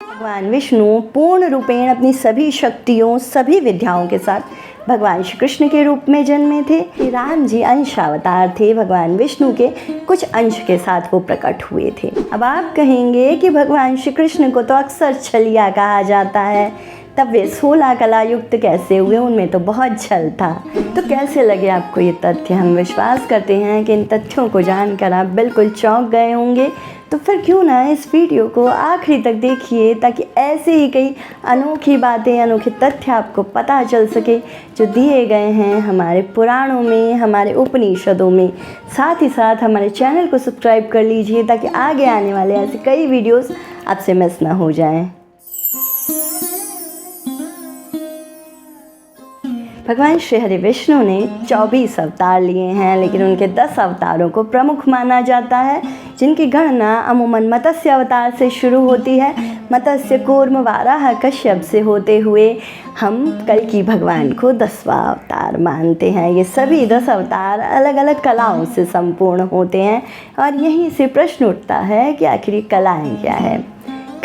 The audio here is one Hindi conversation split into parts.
भगवान विष्णु पूर्ण रूपेण अपनी सभी शक्तियों सभी विद्याओं के साथ भगवान श्री कृष्ण के रूप में जन्मे थे। राम जी अंशावतार थे, भगवान विष्णु के कुछ अंश के साथ वो प्रकट हुए थे। अब आप कहेंगे कि भगवान श्री कृष्ण को तो अक्सर छलिया कहा जाता है, तब वे 16 कला युक्त कैसे हुए? उनमें तो बहुत छल था। तो कैसे लगे आपको ये तथ्य? हम विश्वास करते हैं कि इन तथ्यों को जानकर आप बिल्कुल चौंक गए होंगे। तो फिर क्यों ना इस वीडियो को आखिरी तक देखिए, ताकि ऐसे ही कई अनोखी बातें, अनोखे तथ्य आपको पता चल सके जो दिए गए हैं हमारे पुराणों में, हमारे उपनिषदों में। साथ ही साथ हमारे चैनल को सब्सक्राइब कर लीजिए ताकि आगे आने वाले ऐसे कई वीडियोस आपसे मिस ना हो जाएं। भगवान श्री हरि विष्णु ने 24 अवतार लिए हैं, लेकिन उनके 10 अवतारों को प्रमुख माना जाता है, जिनकी गणना अमूमन मत्स्य अवतार से शुरू होती है। मत्स्य, कूर्म, वाराह, कश्यप से होते हुए हम कल्कि भगवान को 10वां अवतार मानते हैं। ये सभी 10 अवतार अलग अलग कलाओं से संपूर्ण होते हैं और यहीं से प्रश्न उठता है कि आखिर कलाएँ क्या है?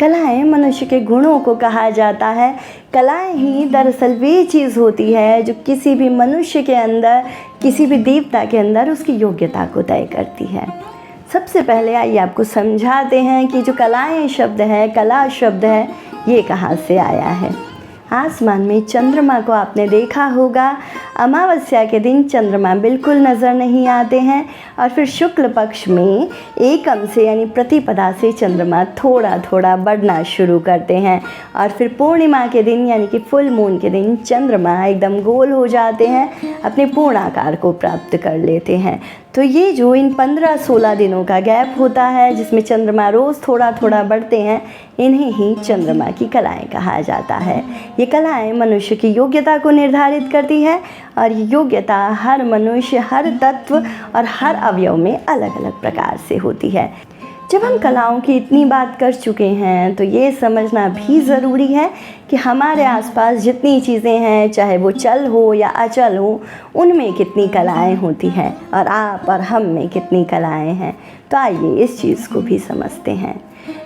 कलाएं मनुष्य के गुणों को कहा जाता है। कलाएं ही दरअसल वे चीज़ होती है जो किसी भी मनुष्य के अंदर, किसी भी देवता के अंदर उसकी योग्यता को तय करती है। सबसे पहले आइए आपको समझाते हैं कि जो कलाएं शब्द है, कला शब्द है, ये कहाँ से आया है। आसमान में चंद्रमा को आपने देखा होगा। अमावस्या के दिन चंद्रमा बिल्कुल नज़र नहीं आते हैं और फिर शुक्ल पक्ष में एकम से यानी प्रतिपदा से चंद्रमा थोड़ा थोड़ा बढ़ना शुरू करते हैं और फिर पूर्णिमा के दिन यानी कि फुल मून के दिन चंद्रमा एकदम गोल हो जाते हैं, अपने पूर्ण आकार को प्राप्त कर लेते हैं। तो ये जो इन 15-16 दिनों का गैप होता है जिसमें चंद्रमा रोज़ थोड़ा थोड़ा बढ़ते हैं, इन्हें ही चंद्रमा की कलाएं कहा जाता है। ये कलाएं मनुष्य की योग्यता को निर्धारित करती है और ये योग्यता हर मनुष्य, हर तत्व और हर अवयव में अलग अलग प्रकार से होती है। जब हम कलाओं की इतनी बात कर चुके हैं तो ये समझना भी ज़रूरी है कि हमारे आसपास जितनी चीज़ें हैं, चाहे वो चल हो या अचल हो, उनमें कितनी कलाएं होती हैं और आप और हम में कितनी कलाएं हैं। तो आइए इस चीज़ को भी समझते हैं।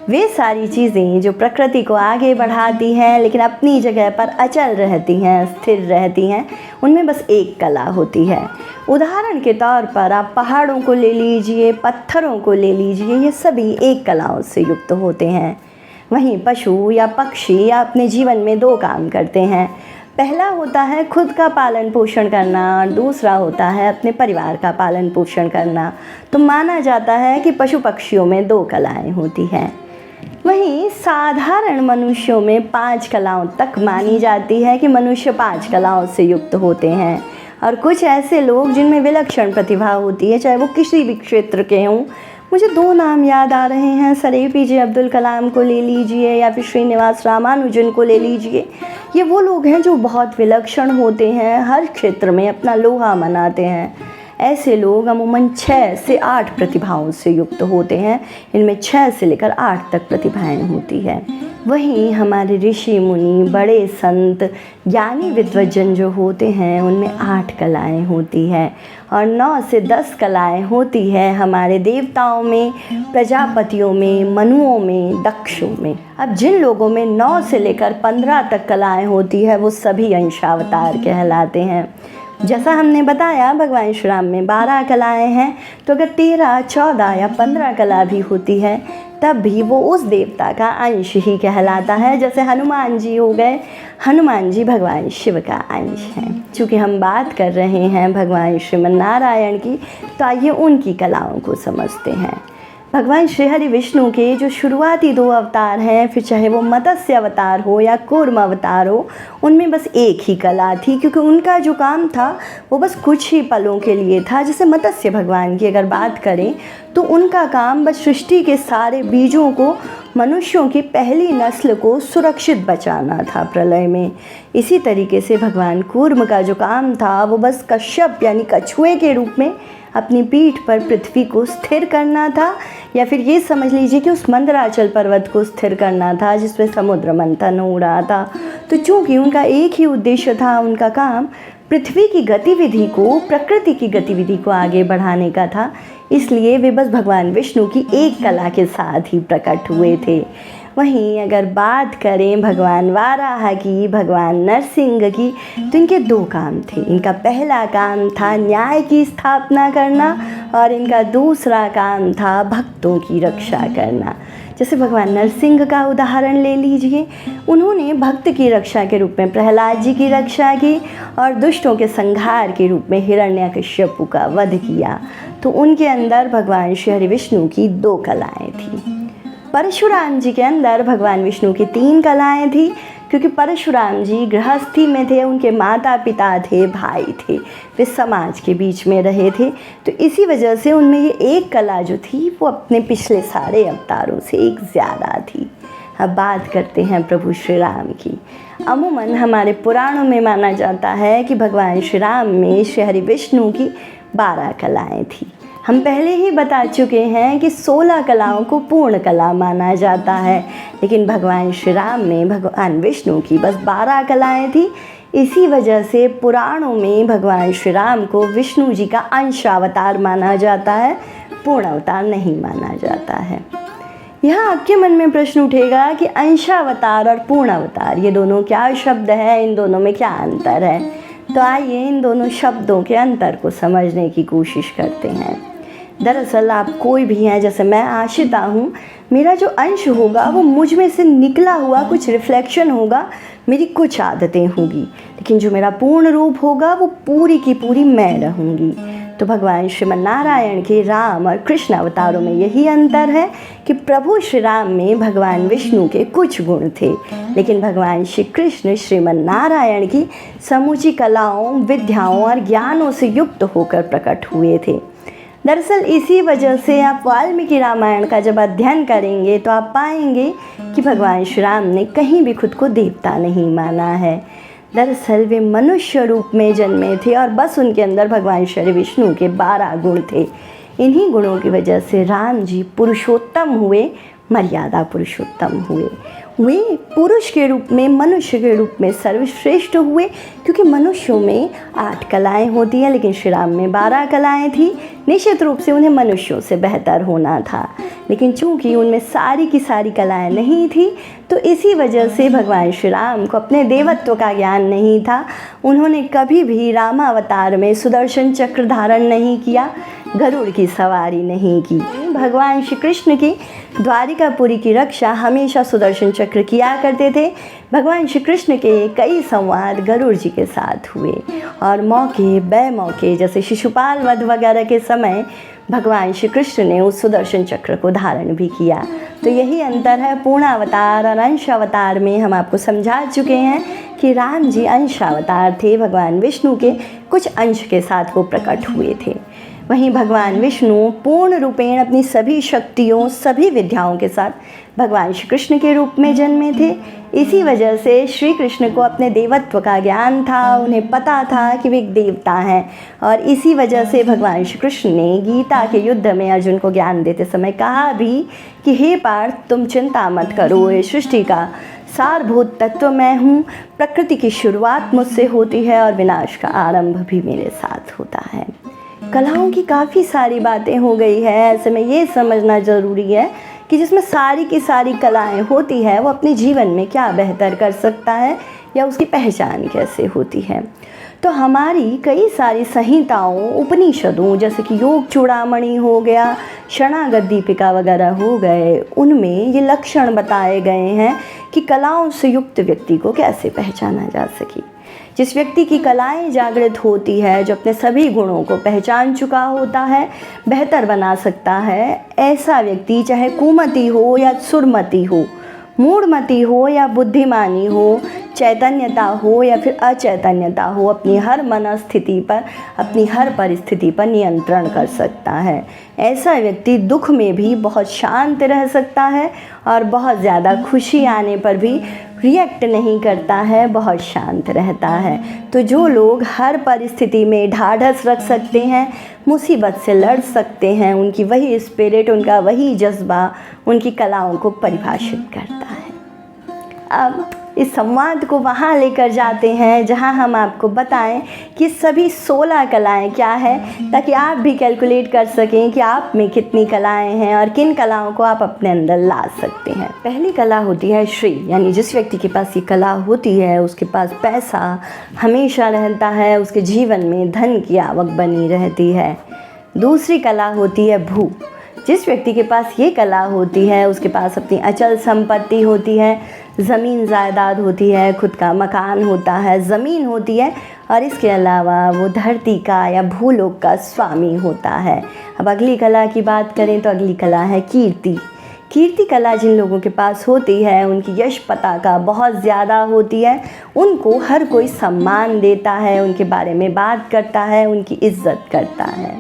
वे सारी चीज़ें जो प्रकृति को आगे बढ़ाती हैं लेकिन अपनी जगह पर अचल रहती हैं, स्थिर रहती हैं, उनमें बस एक कला होती है। उदाहरण के तौर पर आप पहाड़ों को ले लीजिए, पत्थरों को ले लीजिए, ये सभी एक कलाओं से युक्त होते हैं। वहीं पशु या पक्षी अपने जीवन में 2 काम करते हैं। पहला होता है खुद का पालन पोषण करना और दूसरा होता है अपने परिवार का पालन पोषण करना। तो माना जाता है कि पशु पक्षियों में 2 कलाएं होती हैं। वहीं साधारण मनुष्यों में 5 कलाओं तक मानी जाती है कि मनुष्य 5 कलाओं से युक्त होते हैं। और कुछ ऐसे लोग जिनमें विलक्षण प्रतिभा होती है, चाहे वो किसी भी क्षेत्र के हों। मुझे 2 नाम याद आ रहे हैं, सर APJ अब्दुल कलाम को ले लीजिए या फिर श्रीनिवास रामानुजन को ले लीजिए। ये वो लोग हैं जो बहुत विलक्षण होते हैं, हर क्षेत्र में अपना लोहा मनाते हैं। ऐसे लोग अमूमन 6 से 8 प्रतिभाओं से युक्त होते हैं। इनमें 6 से लेकर 8 तक प्रतिभाएं होती है। वहीं हमारे ऋषि मुनि, बड़े संत, ज्ञानी विद्वज्जन जो होते हैं, उनमें 8 कलाएं होती हैं और 9 से 10 कलाएं होती है हमारे देवताओं में, प्रजापतियों में, मनुओं में, दक्षों में। अब जिन लोगों में 9 से लेकर 15 तक कलाएं होती है वो सभी अंशावतार कहलाते हैं। जैसा हमने बताया भगवान श्री राम में 12 कलाएं हैं, तो अगर 13, 14 या 15 कला भी होती है तब भी वो उस देवता का अंश ही कहलाता है। जैसे हनुमान जी हो गए, हनुमान जी भगवान शिव का अंश हैं। चूँकि हम बात कर रहे हैं भगवान श्रीमन नारायण की, तो आइए उनकी कलाओं को समझते हैं। भगवान श्री हरि विष्णु के जो शुरुआती 2 अवतार हैं, फिर चाहे वो मत्स्य अवतार हो या कूर्म अवतार हो, उनमें बस एक ही कला थी, क्योंकि उनका जो काम था वो बस कुछ ही पलों के लिए था। जैसे मत्स्य भगवान की अगर बात करें तो उनका काम बस सृष्टि के सारे बीजों को, मनुष्यों की पहली नस्ल को सुरक्षित बचाना था प्रलय में। इसी तरीके से भगवान कूर्म का जो काम था वो बस कश्यप यानी कछुए के रूप में अपनी पीठ पर पृथ्वी को स्थिर करना था, या फिर ये समझ लीजिए कि उस मंदराचल पर्वत को स्थिर करना था जिस पे समुद्र मंथन हो रहा था। तो चूँकि उनका एक ही उद्देश्य था, उनका काम पृथ्वी की गतिविधि को, प्रकृति की गतिविधि को आगे बढ़ाने का था, इसलिए वे बस भगवान विष्णु की एक कला के साथ ही प्रकट हुए थे। वहीं अगर बात करें भगवान वाराह की, भगवान नरसिंह की, तो इनके दो काम थे। इनका पहला काम था न्याय की स्थापना करना और इनका दूसरा काम था भक्तों की रक्षा करना। जैसे भगवान नरसिंह का उदाहरण ले लीजिए, उन्होंने भक्त की रक्षा के रूप में प्रहलाद जी की रक्षा की और दुष्टों के संहार के रूप में हिरण्यकश्यपु का वध किया। तो उनके अंदर भगवान श्री हरि विष्णु की दो कलाएं थी। परशुराम जी के अंदर भगवान विष्णु की तीन कलाएं थी, क्योंकि परशुराम जी गृहस्थी में थे, उनके माता पिता थे, भाई थे, वे समाज के बीच में रहे थे। तो इसी वजह से उनमें ये एक कला जो थी वो अपने पिछले सारे अवतारों से एक ज़्यादा थी। अब बात करते हैं प्रभु श्री राम की। अमूमन हमारे पुराणों में माना जाता है कि भगवान श्री राम में श्री हरि विष्णु की 12 कलाएँ थी। हम पहले ही बता चुके हैं कि 16 कलाओं को पूर्ण कला माना जाता है, लेकिन भगवान श्री राम में भगवान विष्णु की बस 12 कलाएँ थी। इसी वजह से पुराणों में भगवान श्री राम को विष्णु जी का अंशावतार माना जाता है, पूर्ण अवतार नहीं माना जाता है। यहाँ आपके मन में प्रश्न उठेगा कि अंशावतार और पूर्ण अवतार ये दोनों क्या शब्द है, इन दोनों में क्या अंतर है? तो आइए इन दोनों शब्दों के अंतर को समझने की कोशिश करते हैं। दरअसल आप कोई भी हैं, जैसे मैं आशिता हूँ, मेरा जो अंश होगा वो मुझ में से निकला हुआ कुछ रिफ्लेक्शन होगा, मेरी कुछ आदतें होंगी, लेकिन जो मेरा पूर्ण रूप होगा वो पूरी की पूरी मैं रहूँगी। तो भगवान श्रीमन नारायण के राम और कृष्ण अवतारों में यही अंतर है कि प्रभु श्री राम में भगवान विष्णु के कुछ गुण थे, लेकिन भगवान श्री कृष्ण श्रीमन नारायण की समूची कलाओं, विद्याओं और ज्ञानों से युक्त होकर प्रकट हुए थे। दरअसल इसी वजह से आप वाल्मीकि रामायण का जब अध्ययन करेंगे तो आप पाएंगे कि भगवान श्री राम ने कहीं भी खुद को देवता नहीं माना है। दरअसल वे मनुष्य रूप में जन्मे थे और बस उनके अंदर भगवान श्री विष्णु के 12 गुण थे। इन्हीं गुणों की वजह से राम जी पुरुषोत्तम हुए, मर्यादा पुरुषोत्तम हुए। वे पुरुष के रूप में, मनुष्य के रूप में सर्वश्रेष्ठ हुए, क्योंकि मनुष्यों में 8 कलाएँ होती हैं, लेकिन श्री राम में 12 कलाएँ थी। निश्चित रूप से उन्हें मनुष्यों से बेहतर होना था, लेकिन चूंकि उनमें सारी की सारी कलाएँ नहीं थी, तो इसी वजह से भगवान श्री राम को अपने देवत्व का ज्ञान नहीं था। उन्होंने कभी भी रामावतार में सुदर्शन चक्र धारण नहीं किया, गरुड़ की सवारी नहीं की। भगवान श्री कृष्ण की द्वारिकापुरी की रक्षा हमेशा सुदर्शन चक्र किया करते थे। भगवान श्री कृष्ण के कई संवाद गरुड़ जी के साथ हुए और मौके बे मौके, जैसे शिशुपाल वध वगैरह के समय भगवान श्री कृष्ण ने उस सुदर्शन चक्र को धारण भी किया। तो यही अंतर है पूर्णावतार और अंशावतार में। हम आपको समझा चुके हैं कि राम जी अंशावतार थे, भगवान विष्णु के कुछ अंश के साथ वो प्रकट हुए थे। वहीं भगवान विष्णु पूर्ण रूपेण अपनी सभी शक्तियों, सभी विद्याओं के साथ भगवान श्री कृष्ण के रूप में जन्मे थे। इसी वजह से श्री कृष्ण को अपने देवत्व का ज्ञान था, उन्हें पता था कि वे एक देवता हैं, और इसी वजह से भगवान श्री कृष्ण ने गीता के युद्ध में अर्जुन को ज्ञान देते समय कहा भी कि हे पार्थ, तुम चिंता मत करो, ये सृष्टि का सारभूत तत्व मैं हूँ, प्रकृति की शुरुआत मुझसे होती है और विनाश का आरंभ भी मेरे साथ होता है। कलाओं की काफ़ी सारी बातें हो गई है, ऐसे में ये समझना ज़रूरी है कि जिसमें सारी की सारी कलाएं होती है वो अपने जीवन में क्या बेहतर कर सकता है या उसकी पहचान कैसे होती है। तो हमारी कई सारी संहिताओं, उपनिषदों, जैसे कि योग चूड़ामणि हो गया, शरणागत दीपिका वगैरह हो गए, उनमें ये लक्षण बताए गए हैं कि कलाओं से युक्त व्यक्ति को कैसे पहचाना जा सके। जिस व्यक्ति की कलाएं जागृत होती है, जो अपने सभी गुणों को पहचान चुका होता है, बेहतर बना सकता है, ऐसा व्यक्ति चाहे कुमति हो या सुरमति हो, मूढ़मति हो या बुद्धिमानी हो, चैतन्यता हो या फिर अचैतन्यता हो, अपनी हर मनस्थिति पर, अपनी हर परिस्थिति पर नियंत्रण कर सकता है। ऐसा व्यक्ति दुख में भी बहुत शांत रह सकता है और बहुत ज़्यादा खुशी आने पर भी रिएक्ट नहीं करता है, बहुत शांत रहता है। तो जो लोग हर परिस्थिति में ढाढ़स रख सकते हैं, मुसीबत से लड़ सकते हैं, उनकी वही स्पिरिट, उनका वही जज्बा उनकी कलाओं को परिभाषित करता है। अब इस संवाद को वहाँ लेकर जाते हैं जहाँ हम आपको बताएं कि सभी 16 कलाएं क्या है, ताकि आप भी कैलकुलेट कर सकें कि आप में कितनी कलाएं हैं और किन कलाओं को आप अपने अंदर ला सकते हैं। पहली कला होती है श्री, यानी जिस व्यक्ति के पास ये कला होती है उसके पास पैसा हमेशा रहता है, उसके जीवन में धन की आवक बनी रहती है। दूसरी कला होती है भू, जिस व्यक्ति के पास ये कला होती है उसके पास अपनी अचल संपत्ति होती है, ज़मीन जायदाद होती है, खुद का मकान होता है, ज़मीन होती है और इसके अलावा वो धरती का या भूलोक का स्वामी होता है। अब अगली कला की बात करें तो अगली कला है कीर्ति। कीर्ति कला जिन लोगों के पास होती है उनकी यश पताका बहुत ज़्यादा होती है, उनको हर कोई सम्मान देता है, उनके बारे में बात करता है, उनकी इज्जत करता है।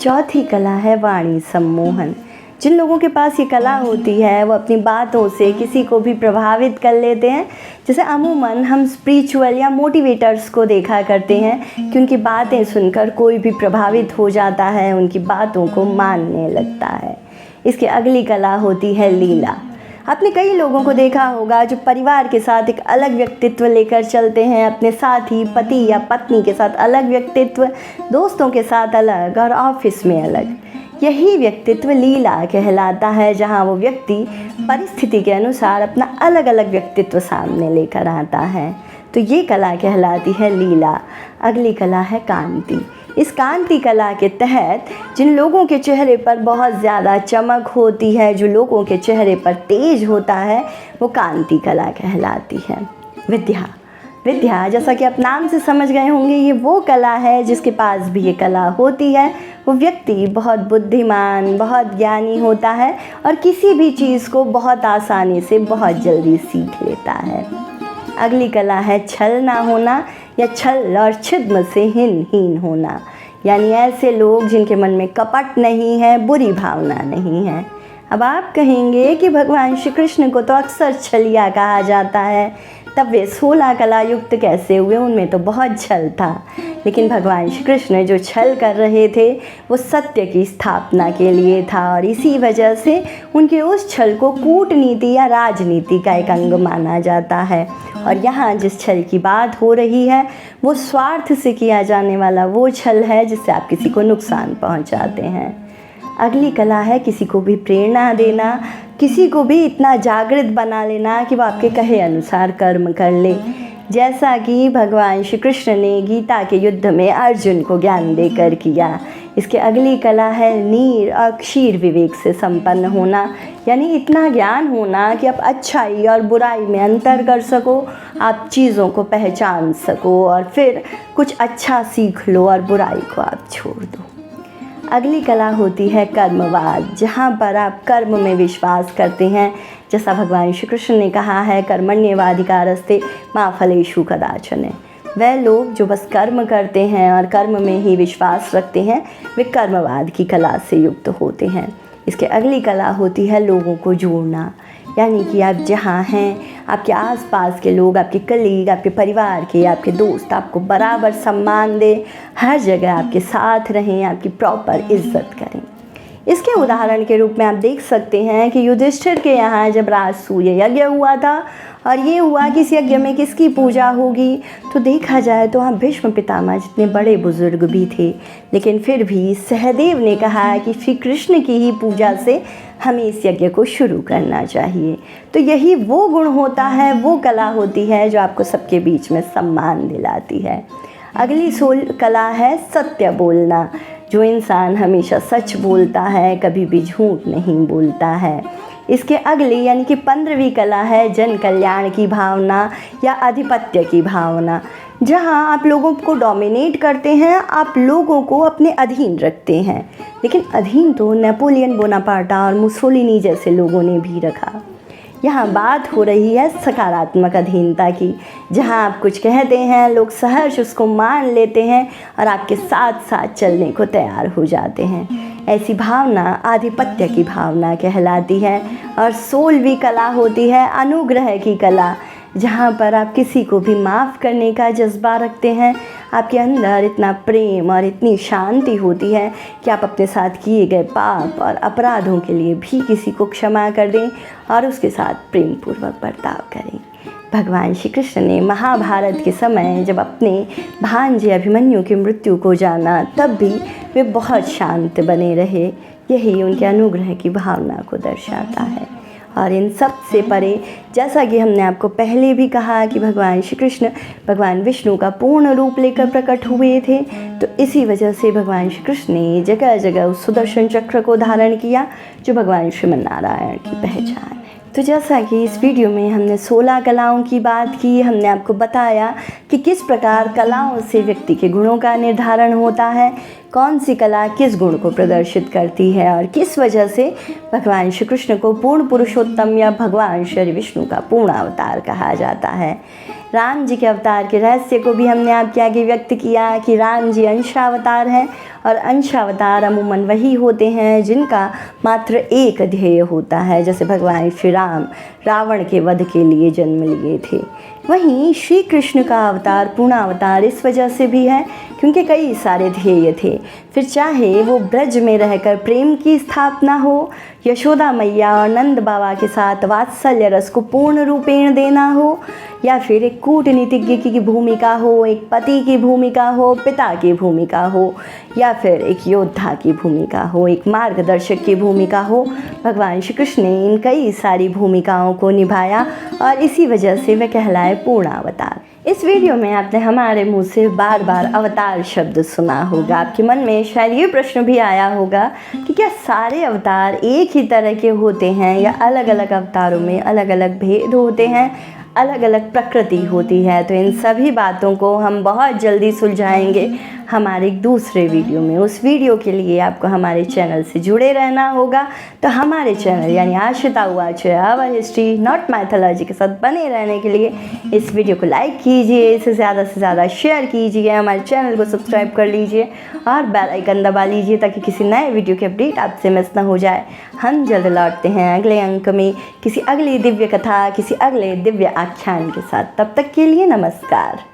चौथी कला है वाणी सम्मोहन। जिन लोगों के पास ये कला होती है वो अपनी बातों से किसी को भी प्रभावित कर लेते हैं। जैसे अमूमन हम स्पिरिचुअल या मोटिवेटर्स को देखा करते हैं कि उनकी बातें सुनकर कोई भी प्रभावित हो जाता है, उनकी बातों को मानने लगता है। इसकी अगली कला होती है लीला। आपने कई लोगों को देखा होगा जो परिवार के साथ एक अलग व्यक्तित्व लेकर चलते हैं, अपने साथी पति या पत्नी के साथ अलग व्यक्तित्व, दोस्तों के साथ अलग और ऑफिस में अलग। यही व्यक्तित्व लीला कहलाता है, जहाँ वो व्यक्ति परिस्थिति के अनुसार अपना अलग अलग व्यक्तित्व सामने लेकर आता है। तो ये कला कहलाती है लीला। अगली कला है कांति। इस कांति कला के तहत जिन लोगों के चेहरे पर बहुत ज़्यादा चमक होती है, जो लोगों के चेहरे पर तेज होता है, वो कांति कला कहलाती है। विद्या जैसा कि आप नाम से समझ गए होंगे, ये वो कला है जिसके पास भी ये कला होती है वो व्यक्ति बहुत बुद्धिमान, बहुत ज्ञानी होता है और किसी भी चीज़ को बहुत आसानी से बहुत जल्दी सीख लेता है। अगली कला है छल ना होना या छल और छिद्म से हीन होना, यानी ऐसे लोग जिनके मन में कपट नहीं है, बुरी भावना नहीं है। अब आप कहेंगे कि भगवान श्री कृष्ण को तो अक्सर छलिया कहा जाता है, तब वे 16 कला युक्त कैसे हुए? उनमें तो बहुत छल था। लेकिन भगवान श्री कृष्ण जो छल कर रहे थे वो सत्य की स्थापना के लिए था और इसी वजह से उनके उस छल को कूटनीति या राजनीति का एक अंग माना जाता है। और यहाँ जिस छल की बात हो रही है वो स्वार्थ से किया जाने वाला वो छल है जिससे आप किसी को नुकसान पहुँचाते हैं। अगली कला है किसी को भी प्रेरणा देना, किसी को भी इतना जागृत बना लेना कि वो आपके कहे अनुसार कर्म कर ले, जैसा कि भगवान श्री कृष्ण ने गीता के युद्ध में अर्जुन को ज्ञान देकर किया। इसके अगली कला है नीर और क्षीर विवेक से संपन्न होना, यानी इतना ज्ञान होना कि आप अच्छाई और बुराई में अंतर कर सको, आप चीज़ों को पहचान सको और फिर कुछ अच्छा सीख लो और बुराई को आप छोड़ दो। अगली कला होती है कर्मवाद, जहाँ पर आप कर्म में विश्वास करते हैं, जैसा भगवान श्री कृष्ण ने कहा है कर्मण्येवाधिकारस्ते मा फलेषु कदाचन। वह लोग जो बस कर्म करते हैं और कर्म में ही विश्वास रखते हैं वे कर्मवाद की कला से युक्त होते हैं। इसके अगली कला होती है लोगों को जोड़ना, यानी कि आप जहाँ हैं आपके आसपास के लोग, आपके कलीग, आपके परिवार के, आपके दोस्त आपको बराबर सम्मान दें, हर जगह आपके साथ रहें, आपकी प्रॉपर इज्जत करें। इसके उदाहरण के रूप में आप देख सकते हैं कि युधिष्ठिर के यहाँ जब राजसूय यज्ञ हुआ था और ये हुआ कि इस यज्ञ में किसकी पूजा होगी, तो देखा जाए तो वहाँ भीष्म पितामह जितने बड़े बुजुर्ग भी थे, लेकिन फिर भी सहदेव ने कहा कि श्री कृष्ण की ही पूजा से हमें इस यज्ञ को शुरू करना चाहिए। तो यही वो गुण होता है, वो कला होती है जो आपको सबके बीच में सम्मान दिलाती है। अगली कला है सत्य बोलना, जो इंसान हमेशा सच बोलता है, कभी भी झूठ नहीं बोलता है। इसके अगली यानी कि 15वीं कला है जन कल्याण की भावना या आधिपत्य की भावना, जहाँ आप लोगों को डोमिनेट करते हैं, आप लोगों को अपने अधीन रखते हैं। लेकिन अधीन तो नेपोलियन बोनापार्टा और मुसोलिनी जैसे लोगों ने भी रखा। यहाँ बात हो रही है सकारात्मक अधीनता की, जहाँ आप कुछ कहते हैं लोग सहर्ष उसको मान लेते हैं और आपके साथ साथ चलने को तैयार हो जाते हैं। ऐसी भावना आधिपत्य की भावना कहलाती है। और 16वीं कला होती है अनुग्रह की कला, जहाँ पर आप किसी को भी माफ़ करने का जज्बा रखते हैं। आपके अंदर इतना प्रेम और इतनी शांति होती है कि आप अपने साथ किए गए पाप और अपराधों के लिए भी किसी को क्षमा कर दें और उसके साथ प्रेम पूर्वक बर्ताव करें। भगवान श्री कृष्ण ने महाभारत के समय जब अपने भांजे अभिमन्यु की मृत्यु को जाना, तब भी वे बहुत शांत बने रहे। यही उनके अनुग्रह की भावना को दर्शाता है। और इन सब से परे, जैसा कि हमने आपको पहले भी कहा कि भगवान श्री कृष्ण भगवान विष्णु का पूर्ण रूप लेकर प्रकट हुए थे, तो इसी वजह से भगवान श्री कृष्ण ने जगह जगह उस सुदर्शन चक्र को धारण किया, जो भगवान श्रीमन्नारायण की पहचान है। तो जैसा कि इस वीडियो में हमने 16 कलाओं की बात की, हमने आपको बताया कि किस प्रकार कलाओं से व्यक्ति के गुणों का निर्धारण होता है, कौन सी कला किस गुण को प्रदर्शित करती है और किस वजह से भगवान श्री कृष्ण को पूर्ण पुरुषोत्तम या भगवान श्री विष्णु का पूर्ण अवतार कहा जाता है। राम जी के अवतार के रहस्य को भी हमने आपके आगे व्यक्त किया कि राम जी अंशावतार हैं और अंशावतार अमूमन वही होते हैं जिनका मात्र एक ध्येय होता है। जैसे भगवान श्री राम रावण के वध के लिए जन्म लिए थे, वहीं श्री कृष्ण का अवतार पूर्ण अवतार इस वजह से भी है क्योंकि कई सारे ध्येय थे। फिर चाहे वो ब्रज में रहकर प्रेम की स्थापना हो, यशोदा मैया और नंद बाबा के साथ वात्सल्य रस को पूर्ण रूपेण देना हो, या फिर एक कूटनीतिज्ञ की भूमिका हो, एक पति की भूमिका हो, पिता की भूमिका हो, या फिर एक योद्धा की भूमिका हो, एक मार्गदर्शक की भूमिका हो, भगवान श्री कृष्ण ने इन कई सारी भूमिकाओं को निभाया और इसी वजह से वे कहलाए पूर्ण अवतार। इस वीडियो में आपने हमारे मुंह से बार बार अवतार शब्द सुना होगा। आपके मन में शायद ये प्रश्न भी आया होगा कि क्या सारे अवतार एक ही तरह के होते हैं या अलग अलग अवतारों में अलग अलग भेद होते हैं, अलग अलग प्रकृति होती है। तो इन सभी बातों को हम बहुत जल्दी सुलझाएंगे हमारे दूसरे वीडियो में। उस वीडियो के लिए आपको हमारे चैनल से जुड़े रहना होगा। तो हमारे चैनल यानी आश्रिता उवाच आवर हिस्ट्री नॉट माइथोलॉजी के साथ बने रहने के लिए इस वीडियो को लाइक कीजिए, इसे ज़्यादा से ज़्यादा शेयर कीजिए, हमारे चैनल को सब्सक्राइब कर लीजिए और बेल आइकन दबा लीजिए ताकि किसी नए वीडियो की अपडेट आपसे मिस ना हो जाए। हम जल्द लौटते हैं अगले अंक में किसी अगली दिव्य कथा, किसी अगले दिव्य आख्यान के साथ। तब तक के लिए नमस्कार।